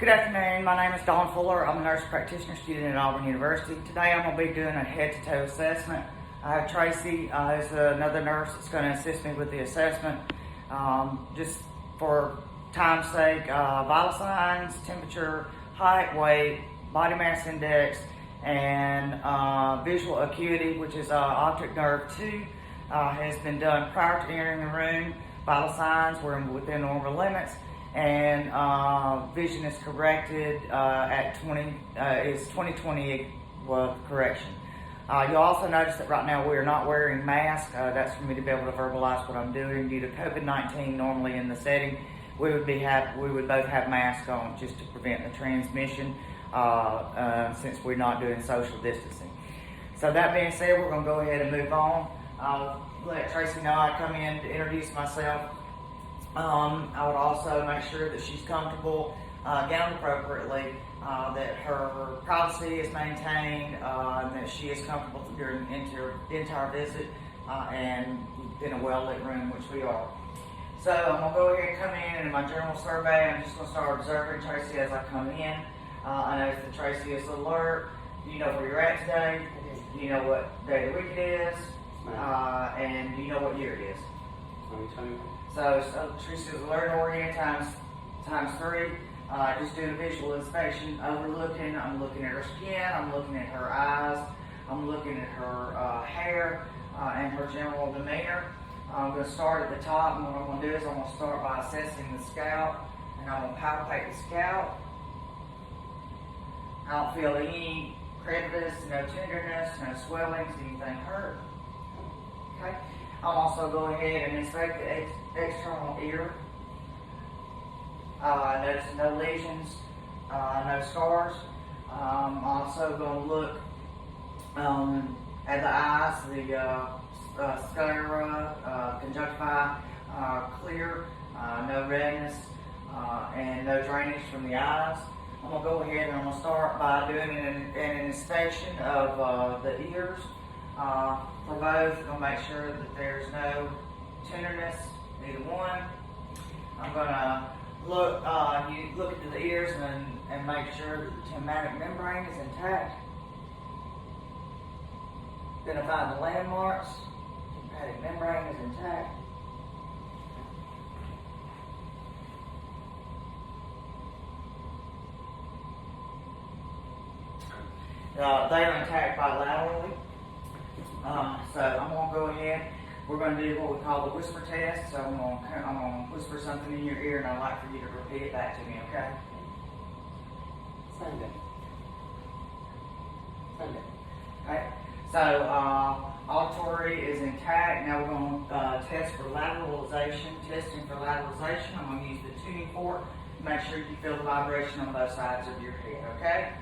Good afternoon. My name is Dawn Fuller. I'm a nurse practitioner student at Auburn University. Today I'm going to be doing a head-to-toe assessment. I have Tracy, who's another nurse that's going to assist me with the assessment. Just for time's sake, vital signs, temperature, height, weight, body mass index, and visual acuity, which is optic nerve 2, has been done prior to entering the room. Vital signs were within normal limits, and vision is corrected at 20/20 correction. You'll also notice that right now we are not wearing masks. That's for me to be able to verbalize what I'm doing. Due to COVID-19, normally in the setting, we would both have masks on just to prevent the transmission, since we're not doing social distancing. So that being said, we're going to go ahead and move on. I'll let Tracy know I come in to introduce myself. I would also make sure that she's comfortable, gowned appropriately, that her privacy is maintained, and that she is comfortable during the entire visit, and in a well-lit room, which we are. So I'm going to go ahead and come in my general survey. I'm just going to start observing Tracy as I come in. I notice that Tracy is alert. You know where you're at today. You know what day of the week it is, and you know what year it is. 2020. So Tracy's alert oriented times 3. Just doing a visual inspection, overlooking. I'm looking at her skin. I'm looking at her eyes. I'm looking at her hair and her general demeanor. I'm going to start at the top, and what I'm going to do is I'm going to start by assessing the scalp, and I'm going to palpate the scalp. I don't feel any crevice, no tenderness, no swellings, anything hurt. Okay. I'll also go ahead and inspect the external ear. Notice no lesions, no scars. I'm also going to look at the eyes, the sclera, conjunctiva, clear, no redness, and no drainage from the eyes. I'm going to go ahead and I'm going to start by doing an inspection of the ears for both. I'm going to make sure that there's no tenderness, either one. I'm going to look into the ears and make sure that the tympanic membrane is intact. Identify the landmarks. Tympanic membrane is intact. They are intact bilaterally. So I'm going to go ahead. We're going to do what we call the whisper test. So I'm going to whisper something in your ear, and I'd like for you to repeat it back to me, okay? Sunday. Okay. So auditory is intact. Now we're going to test for lateralization. Testing for lateralization, I'm going to use the tuning fork. Make sure you feel the vibration on both sides of your head, okay?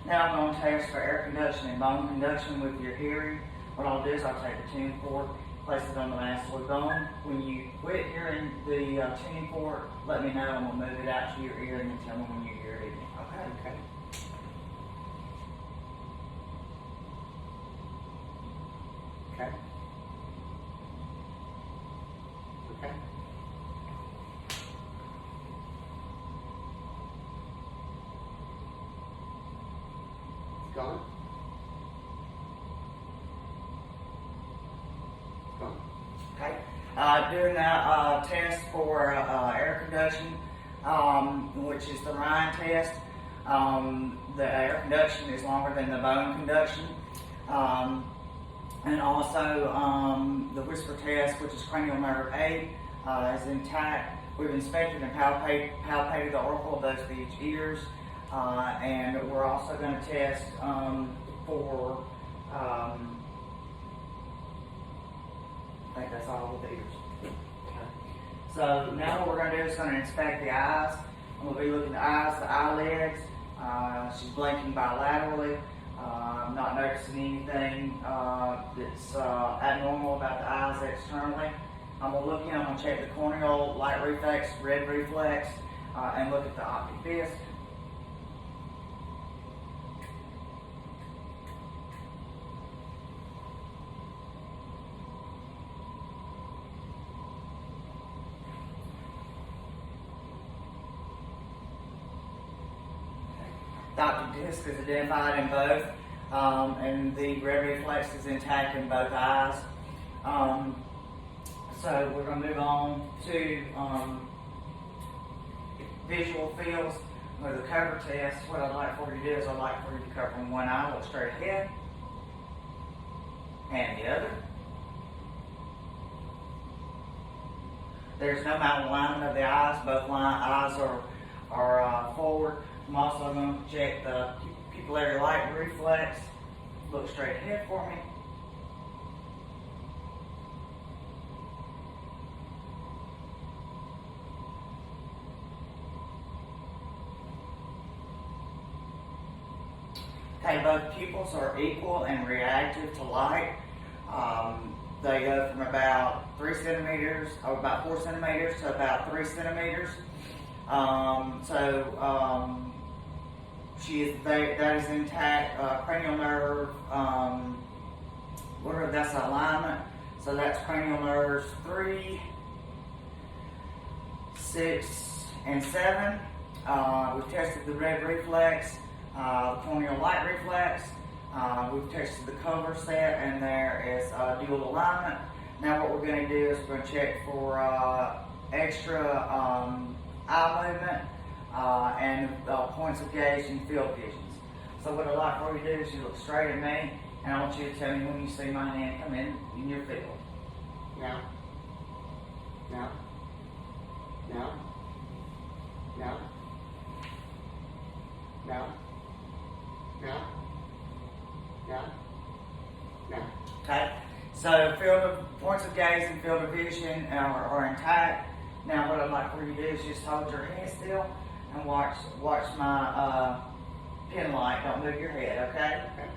Now I'm going to test for air conduction and bone conduction with your hearing. What I'll do is I'll take the tuning fork, place it on the mastoid bone. When you quit hearing the tuning fork, let me know, and we'll move it out to your ear, and then tell me when you hear it again. Okay? Okay. Okay. Gone. Gone. Okay. Doing that test for air conduction, which is the Ryan test. The air conduction is longer than the bone conduction. And also the whisper test, which is cranial nerve 8, is intact. We've inspected and palpated the orbital of both of each ears. And we're also going to test for, I think that's all with the ears. Okay. So now what we're going to do is going to inspect the eyes. I'm going to be looking at the eyes, the eyelids. She's blinking bilaterally. I'm not noticing anything that's abnormal about the eyes externally. I'm going to look in, I'm going to check the corneal light reflex, red reflex, and look at the optic disc. optic disc is identified in both, and the red reflex is intact in both eyes. So we're going to move on to visual fields with the cover test. What I'd like for you to do is I'd like for you to cover one eye, look straight ahead, and the other. There's no malalignment of the eyes. Both eyes are forward. I'm also going to check the pupillary light reflex. Look straight ahead for me. Okay, both pupils are equal and reactive to light. They go from about 3 centimeters, or about 4 centimeters, to about 3 centimeters. That is intact. Cranial nerve, that's alignment. So that's cranial nerves 3, 6, and 7. We've tested the red reflex, the corneal light reflex. We've tested the cover set, and there is dual alignment. Now what we're going to do is we're going to check for extra eye movement and points of gaze and field visions. So what I'd like for you to do is you look straight at me, and I want you to tell me when you see my hand come in your field. Now. Now. Now. Now. Now. Now. Now. Now. Okay, so points of gaze and field of vision are intact. Now what I'd like for you to do is just hold your head still and watch my pin light. Don't move your head, okay? Okay.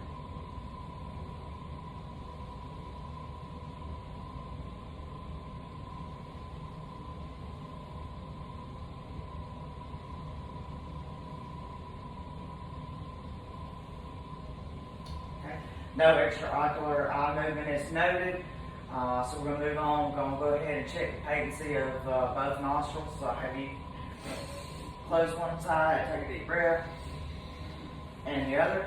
No extraocular eye movement is noted. So we're going to move on. We're going to go ahead and check the patency of both nostrils. So I'll have you close one side, take a deep breath, and the other.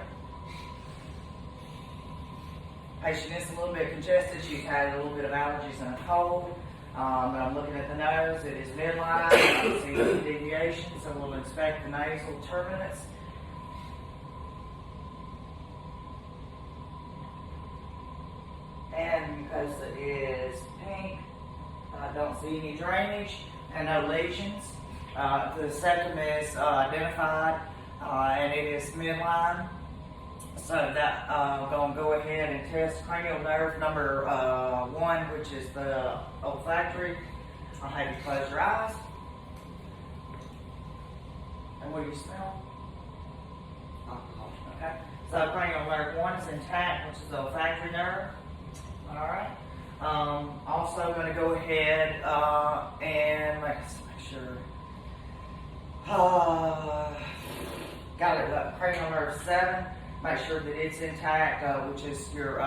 Patient is a little bit congested. She's had a little bit of allergies and a cold. But I'm looking at the nose. It is midline. I don't see any deviation, so we'll inspect the nasal terminus. And mucosa is pink. I don't see any drainage and no lesions. The septum is identified, and it is midline. So that I'm going to go ahead and test cranial nerve number 1, which is the olfactory. I'll have you close your eyes. And what do you smell? Alcohol. Okay. So cranial nerve 1 is intact, which is the olfactory nerve. All right. Also going to go ahead and make sure. Got it. Cranial nerve 7. Make sure that it's intact, which is your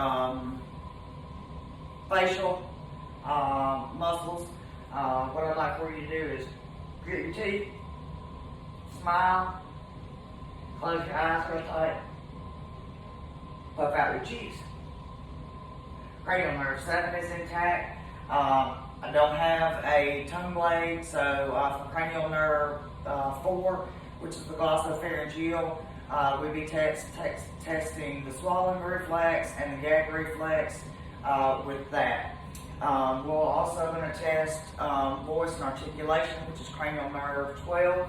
facial muscles. What I'd like for you to do is grit your teeth, smile, close your eyes real tight, puff out your cheeks. Cranial nerve 7 is intact. I don't have a tongue blade, so for cranial nerve 4, which is the glossopharyngeal, we'd be testing the swallowing reflex and the gag reflex with that. We're also going to test voice and articulation, which is cranial nerve 12.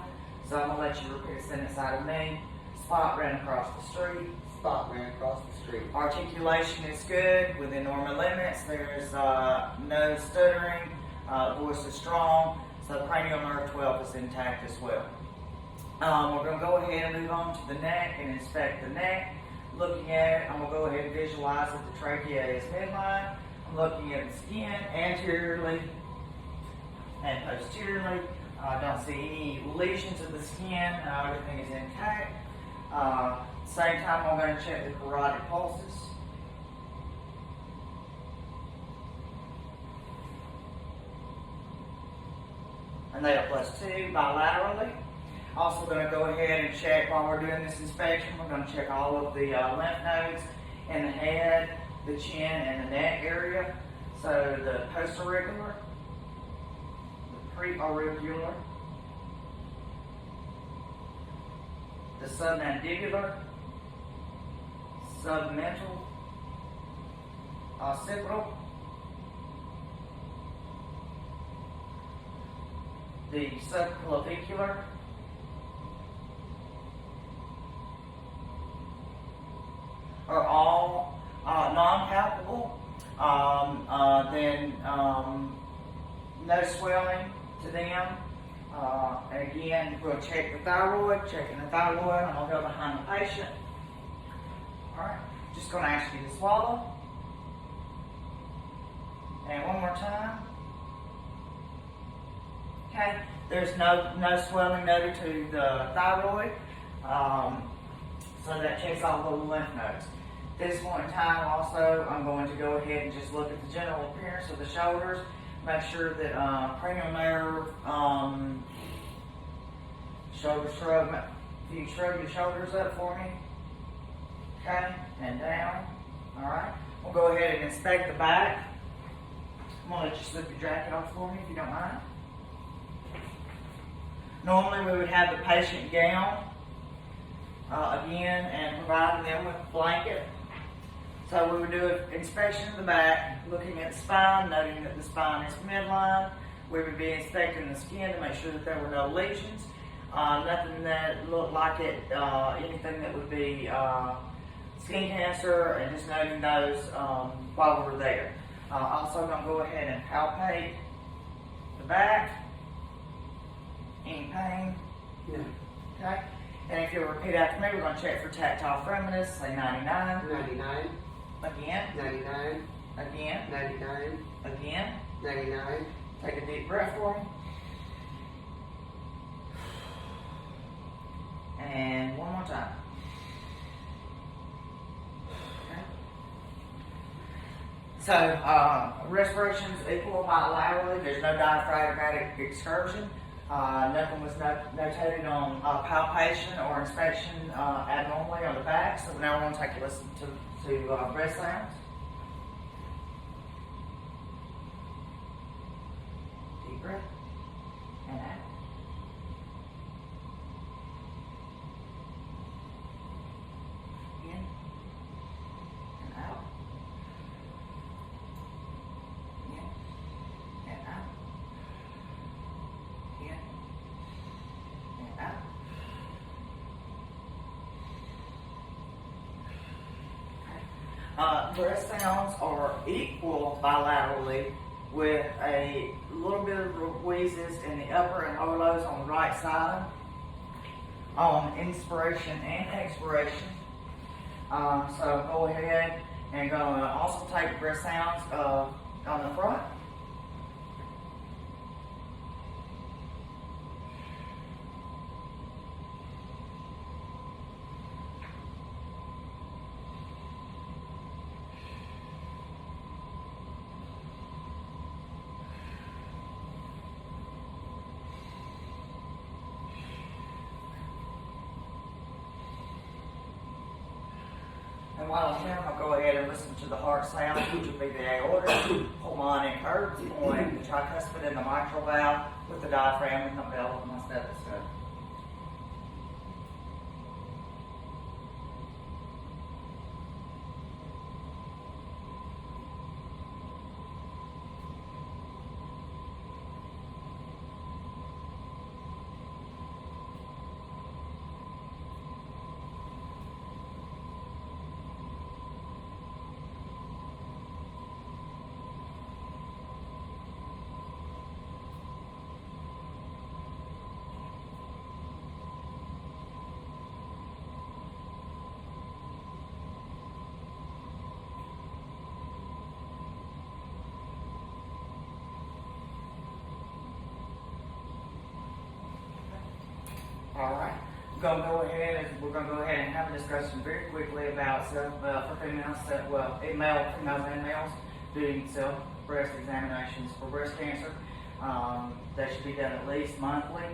So I'm going to let you repeat a sentence out of me. Spot ran across the street. Spot ran across the street. Articulation is good, within normal limits. There is no stuttering. Voice is strong. So cranial nerve 12 is intact as well. We're going to go ahead and move on to the neck and inspect the neck. Looking at it, I'm going to go ahead and visualize that the trachea is midline. I'm looking at the skin anteriorly and posteriorly. I don't see any lesions of the skin. Everything is intact. Same time, I'm going to check the carotid pulses. And they are +2 bilaterally. Also going to go ahead and check while we're doing this inspection. We're going to check all of the lymph nodes in the head, the chin, and the neck area. So the postauricular, the preauricular, the submandibular, submental, occipital, the subclavicular, are all non-palpable. No swelling to them. And again, we'll check the thyroid, checking the thyroid, and I'll go behind the patient. Alright, just going to ask you to swallow. And one more time. Okay, there's no swelling noted to the thyroid. So that checks all the lymph nodes. This point in time also, I'm going to go ahead and just look at the general appearance of the shoulders. Make sure that cranial nerve, shoulder shrug. If you shrug your shoulders up for me, okay, and down. All right. We'll go ahead and inspect the back. I'm gonna let you slip your jacket off for me if you don't mind. Normally we would have the patient gown again and providing them with a blanket. So we would do an inspection of the back, looking at the spine, noting that the spine is midline. We would be inspecting the skin to make sure that there were no lesions, nothing that looked like it, anything that would be skin cancer, and just noting those while we were there. Also going to go ahead and palpate the back. Any pain? Yeah. Okay. And if you'll repeat after me, we're going to check for tactile firmness. Say 99. 99. Again. 99. Again. 99. Again. 99. Take a deep breath for me. And one more time. Okay. So, respirations equal bilaterally. There's no diaphragmatic excursion. Nothing was notated on palpation or inspection abnormally on the back. So now we're going to take a listen to breath sounds. Deep breath. And out. In. And out. In. And out. In. And out. Breath sounds are equal bilaterally with a little bit of wheezes in the upper and lower lobes on the right side on inspiration and expiration. So go ahead and gonna also take breath sounds on the front. And while I'm here, I'll go ahead and listen to the heart sound, which would be the aorta, pulmonic curves, point the tricuspid and the mitral valve with the diaphragm and the bell of my stethoscope. All right, we're going to go ahead and have a discussion very quickly about for females, male, females, and males doing self breast examinations for breast cancer. They should be done at least monthly.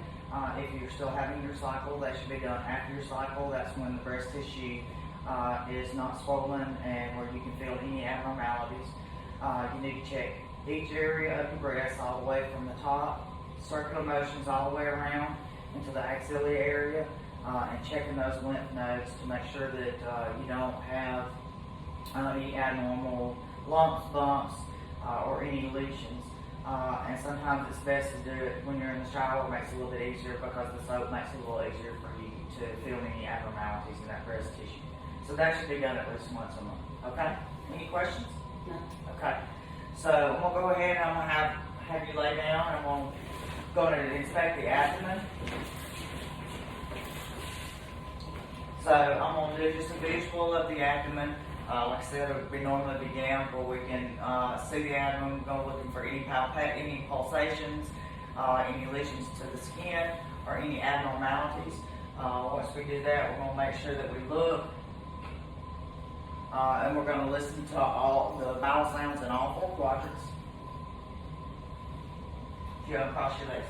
If you're still having your cycle, they should be done after your cycle. That's when the breast tissue is not swollen and where you can feel any abnormalities. You need to check each area of your breast all the way from the top, circular motions all the way around into the axilla area, and checking those lymph nodes to make sure that you don't have any abnormal lumps, bumps, or any lesions. And sometimes it's best to do it when you're in the shower. It makes it a little bit easier because the soap makes it a little easier for you to feel any abnormalities in that breast tissue. So that should be done at least once a month. Okay? Any questions? No. Okay. So I'm gonna go ahead and I'm gonna have you lay down and I'm gonna inspect the abdomen. So I'm gonna do just a visual of the abdomen. Like I said, we normally be down where we can see the abdomen. We're looking for any pulsations, any lesions to the skin, or any abnormalities. Once we do that, we're gonna make sure that we look, and we're gonna listen to all the bowel sounds in all 4 quadrants. If you uncross your legs.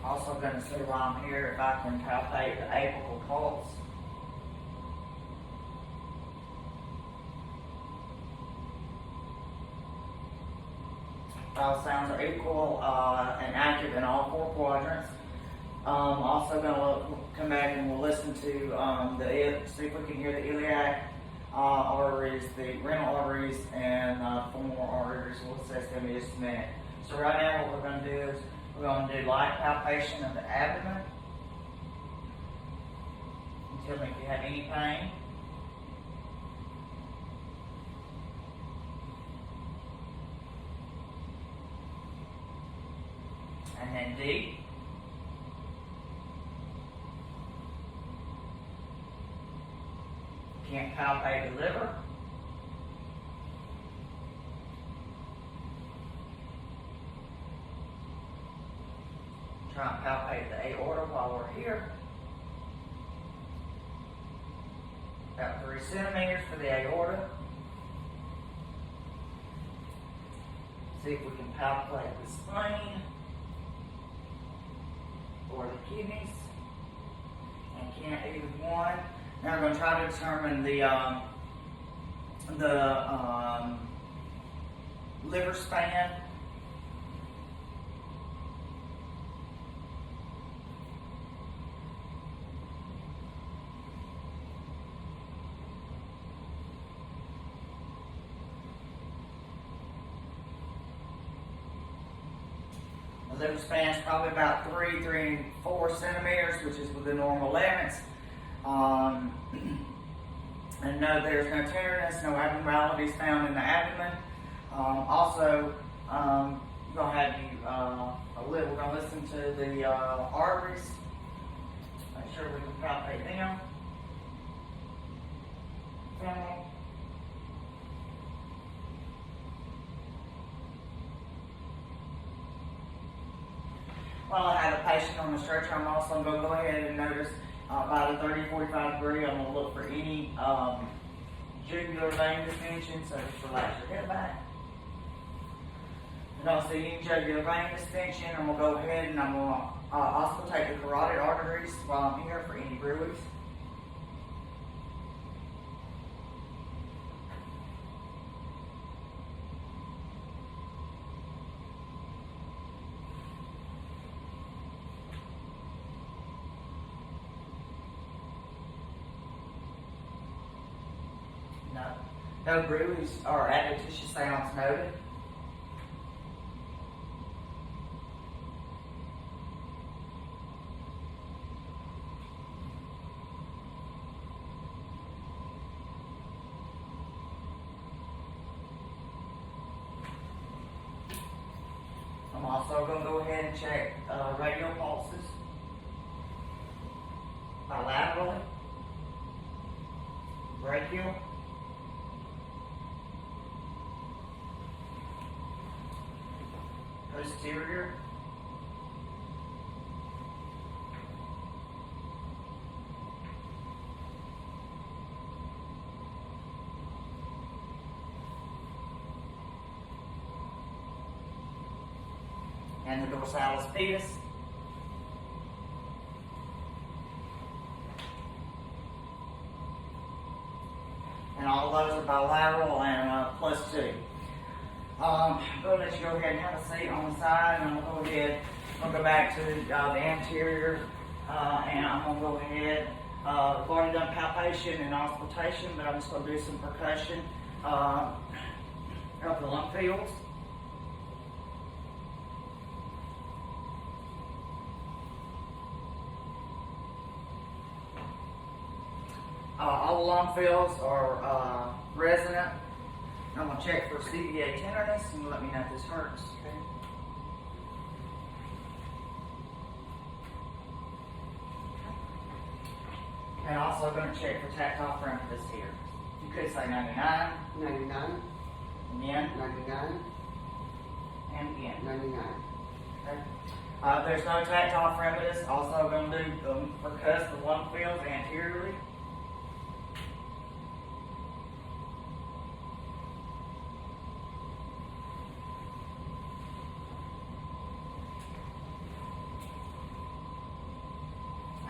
Also going to see while I'm here if I can palpate the apical pulse. Sounds are equal and active in all 4 quadrants. Also going to come back and we'll listen to see if we can hear the iliac arteries, the renal arteries, and femoral arteries. We'll assess them in just a minute. So right now what we're going to do is we're going to do light palpation of the abdomen. And tell me if you have any pain. And then deep. Can't palpate the liver. Try and palpate the aorta while we're here. About 3 centimeters for the aorta. See if we can palpate the spleen or the kidneys. And can't either one. Now we're going to try to determine the liver span. The liver span is probably about 3 and 4 centimeters, which is within normal limits. And no, there's no tenderness, no abnormalities found in the abdomen. Also, we're gonna have you we're gonna listen to the arteries. Make sure we can palpate them. Femoral. While I have a patient on the stretcher, I'm also going to go ahead and notice by the 30-45 degree, I'm going to look for any jugular vein distension, so just relax your head back. If I don't see any jugular vein distension, I'm going to go ahead and I'm going to auscultate the carotid arteries while I'm here for any bruits. No bruise or adventitious sounds noted. also going to go ahead and check radial pulses bilaterally, brachial, posterior, and the dorsalis pedis. And all of those are bilateral and +2. I'm going to let you go ahead and have a seat on the side, and I'm going to go ahead. I'm going to go back to the anterior, and I'm going to go ahead. I've already done palpation and auscultation, but I'm just going to do some percussion of the lung fields. All the lung fields are resonant. I'm going to check for CVA tenderness and let me know if this hurts. Okay. And also going to check for tactile fremptus here. You could say 99. 99. Again. 99. And again. 99. Okay. There's no tactile fremptus. Also going to do percuss the lung fields anteriorly.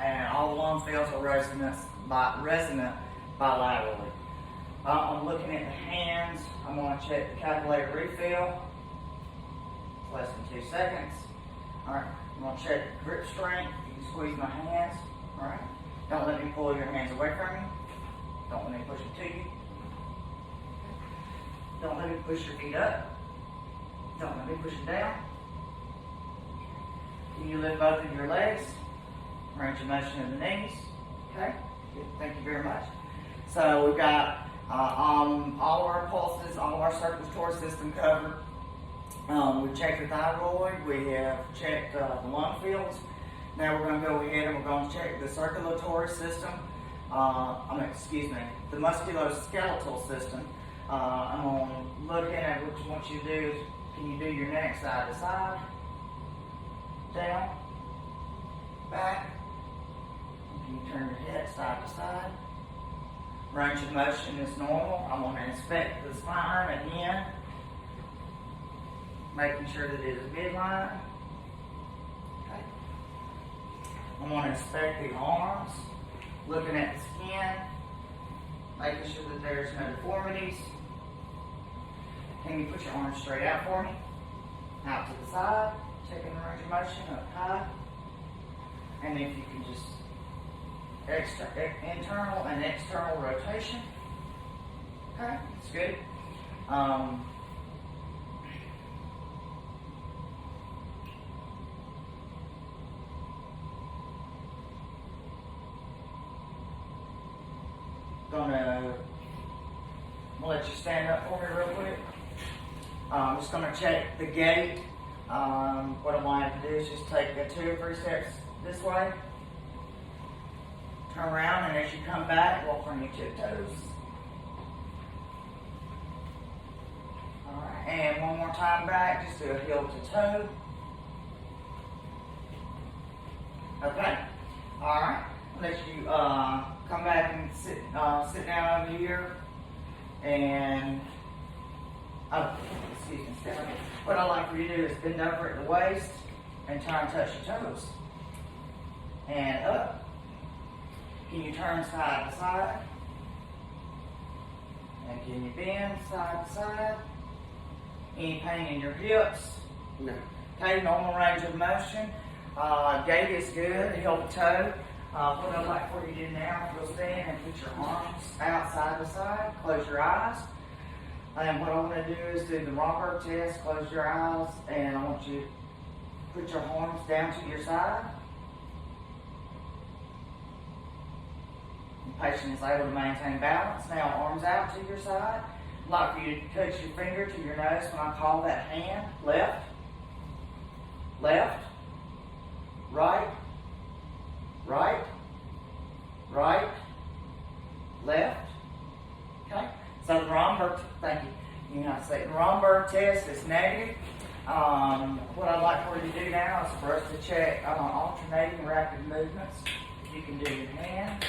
And all the lung fields are resonant bilaterally. I'm looking at the hands. I'm going to check the capillary refill. It's less than 2 seconds. All right. I'm going to check grip strength. You can squeeze my hands. All right. Don't let me pull your hands away from you. Don't let me push it to you. Don't let me push your feet up. Don't let me push it down. Can you lift both of your legs? Range of motion of the knees. Okay, good. Thank you very much. So we've got all of our pulses, all of our circulatory system covered. We've checked the thyroid. We have checked the lung fields. Now we're going to go ahead and we're going to check the circulatory system. The musculoskeletal system. I'm going to look at what you want you to do is, can you do your neck side to side, down, back. Can you turn your head side to side? Range of motion is normal. I'm going to inspect the spine again, making sure that it is midline. Okay. I'm going to inspect the arms, looking at the skin, making sure that there's no deformities. Can you put your arms straight out for me? Out to the side, checking the range of motion up high. And if you can just internal and external rotation. Okay, that's good. I'm gonna let you stand up for me real quick. I'm just gonna check the gait. What I want to do is just take 2 or 3 steps this way. Turn around, and as you come back, walk on your tiptoes. Alright, and one more time back, just do a heel to toe. Okay, alright, let you come back and sit down over here, and, what I like for you to do is bend over at the waist, and try and touch your toes. And up. Can you turn side to side? And can you bend side to side? Any pain in your hips? No. Okay, normal range of motion. Gait is good, heel to toe. What I'd like for you to do now is you'll stand and put your arms out side to side, close your eyes. And what I want to do is do the Romberg test, close your eyes, and I want you to put your arms down to your side. The patient is able to maintain balance. Now arms out to your side. I'd like for you to touch your finger to your nose when I call that hand, left. left, right, right, right, left. Okay? So the Romberg, thank you. You know, say the Romberg test is negative. What I'd like for you to do now is for us to check alternating rapid movements. You can do your hand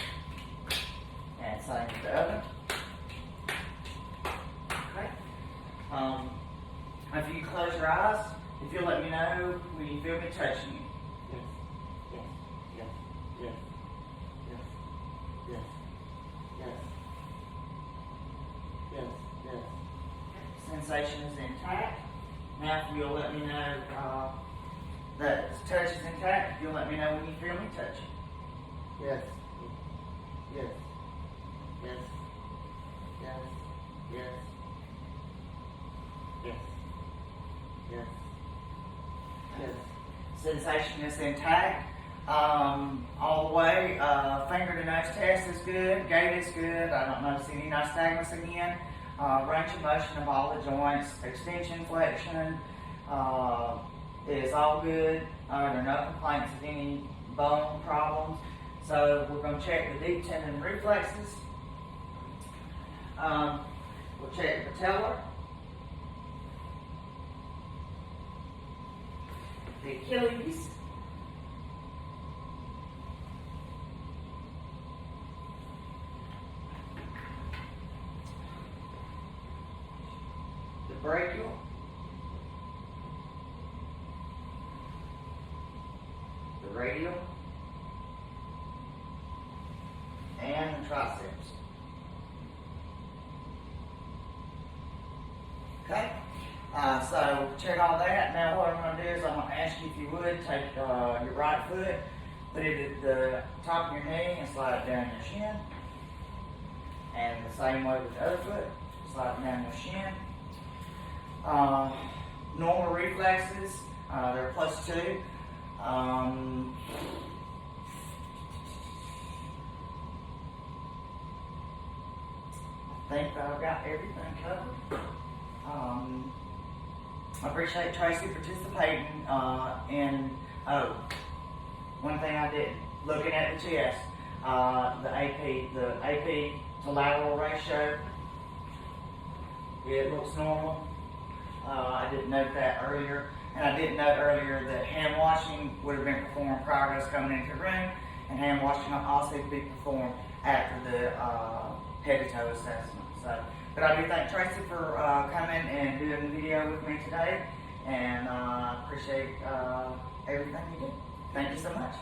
and same with the other. Okay. If you close your eyes, if you'll let me know when you feel me touching you. Yes. Yes. Yes. Yes. Yes. Yes. Yes. Yes. Yes. Sensation is intact. Now, if you'll let me know that the touch is intact, you'll let me know when you feel me touch you. Yes. Yes. Yes. Yes. Yes. Yes. Yes. Yes. Sensation is intact. All the way. Finger to nose test is good. Gait is good. I don't notice any nystagmus again. Range of motion of all the joints. Extension, flexion is all good. There are no complaints of any bone problems. So we're going to check the deep tendon reflexes. We'll check the patellar, the Achilles, the brachial, the radial, and the triceps. Okay, so check all that. Now what I'm going to do is I'm going to ask you if you would take your right foot, put it at the top of your knee and slide it down your shin. And the same way with the other foot, slide it down your shin. Normal reflexes, they're +2. I think I've got everything covered. I appreciate Tracy participating in, one thing I did, looking at the chest, the AP to lateral ratio, it looks normal. I didn't note that earlier, and I did note earlier that hand washing would have been performed prior to us coming into the room, and hand washing will also be performed after the head to toe assessment. So, but I do thank Tracy for coming and doing the video with me today, and appreciate everything you did. Thank you so much.